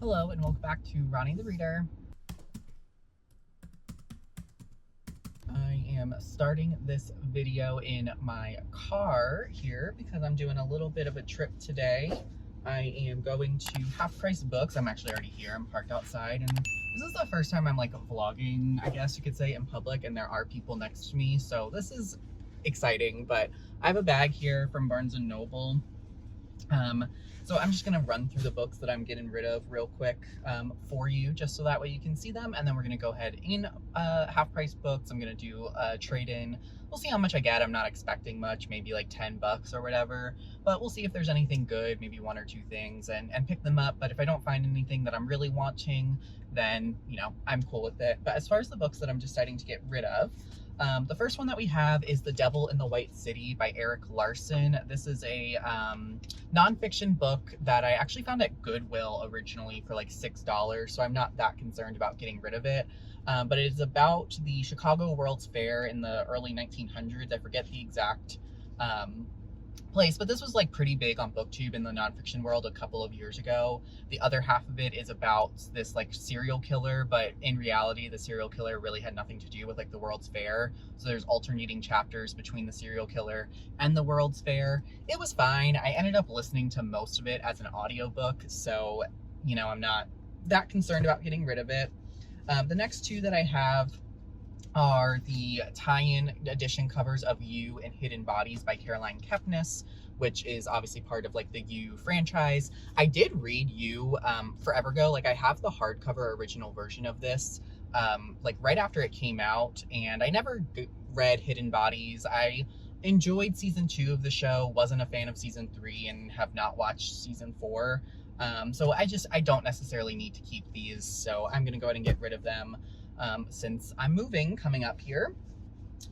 Hello and welcome back to Ronnie the Reader. I am starting this video in my car here because I'm doing a little bit of a trip today. I am going to Half Price Books. I'm actually already here. I'm parked outside, and this is the first time I'm like vlogging, I guess you could say, in public, and there are people next to me, so this is exciting. But I have a bag here from Barnes & Noble. So I'm just gonna run through the books that I'm getting rid of real quick for you, just so that way you can see them, and then we're gonna go ahead in Half Price Books. I'm gonna do a trade-in. We'll see how much I get. I'm not expecting much, maybe like 10 bucks or whatever, but we'll see if there's anything good, maybe one or two things, and pick them up. But if I don't find anything that I'm really wanting, then, you know, I'm cool with it. But as far as the books that I'm deciding to get rid of, the first one that we have is The Devil in the White City by Eric Larson. This is a nonfiction book that I actually found at Goodwill originally for like $6, so I'm not that concerned about getting rid of it. But it is about the Chicago World's Fair in the early 1900s. I forget the exact place, but this was like pretty big on BookTube in the nonfiction world a couple of years ago. The other half of it is about this like serial killer, but in reality the serial killer really had nothing to do with like the World's Fair. So there's alternating chapters between the serial killer and the World's Fair. It was fine. I ended up listening to most of it as an audiobook, so you know, I'm not that concerned about getting rid of it. The next two that I have are the tie-in edition covers of You and Hidden Bodies by Caroline Kepnes, which is obviously part of like the You franchise. I did read You forever ago. Like, I have the hardcover original version of this like right after it came out, and I never read Hidden Bodies. I enjoyed season 2 of the show, wasn't a fan of season 3, and have not watched season 4. So I don't necessarily need to keep these, so I'm gonna go ahead and get rid of them since I'm moving coming up here.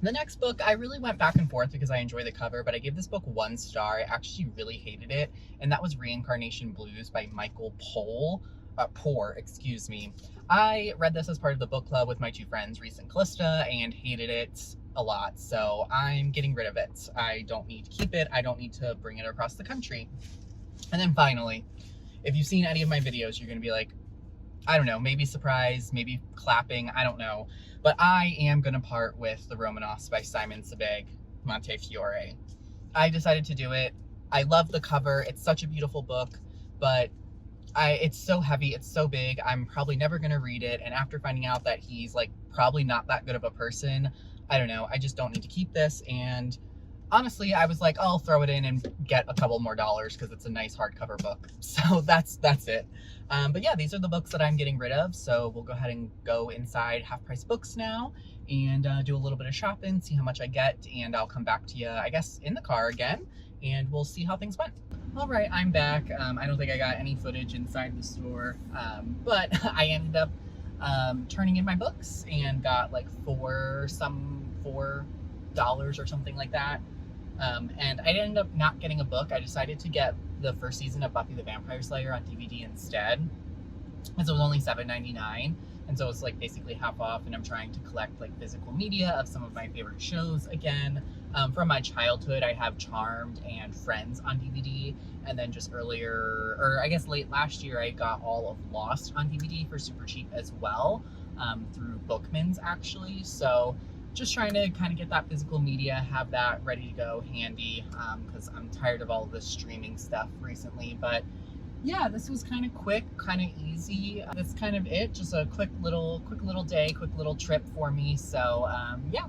The next book, I really went back and forth because I enjoy the cover, but I gave this book 1 star. I actually really hated it, and that was Reincarnation Blues by Michael Poor, excuse me. I read this as part of the book club with my 2 friends, Reese and Callista, and hated it a lot, so I'm getting rid of it. I don't need to keep it. I don't need to bring it across the country. And then finally, if you've seen any of my videos, you're gonna be like, I don't know, maybe surprised, maybe clapping, I don't know. But I am gonna part with The Romanovs by Simon Sebag Montefiore. I decided to do it. I love the cover. It's such a beautiful book, but it's so heavy, it's so big, I'm probably never gonna read it. And after finding out that he's like probably not that good of a person, I don't know, I just don't need to keep this. And honestly, I was like, I'll throw it in and get a couple more dollars because it's a nice hardcover book. So that's it. But yeah, these are the books that I'm getting rid of. So we'll go ahead and go inside Half Price Books now and do a little bit of shopping, see how much I get, and I'll come back to you, I guess, in the car again, and we'll see how things went. All right, I'm back. I don't think I got any footage inside the store, but I ended up turning in my books and got like $4 or something like that. And I ended up not getting a book. I decided to get the first season of Buffy the Vampire Slayer on DVD instead, and so it was only $7.99, and so it's like basically half off. And I'm trying to collect like physical media of some of my favorite shows again. From my childhood, I have Charmed and Friends on DVD, and then just earlier, or I guess late last year, I got all of Lost on DVD for super cheap as well, through Bookman's actually. So just trying to kind of get that physical media, have that ready to go handy, because I'm tired of all of this streaming stuff recently. But yeah, this was kind of quick, kind of easy. That's kind of it. Just a quick little day, quick little trip for me. So yeah.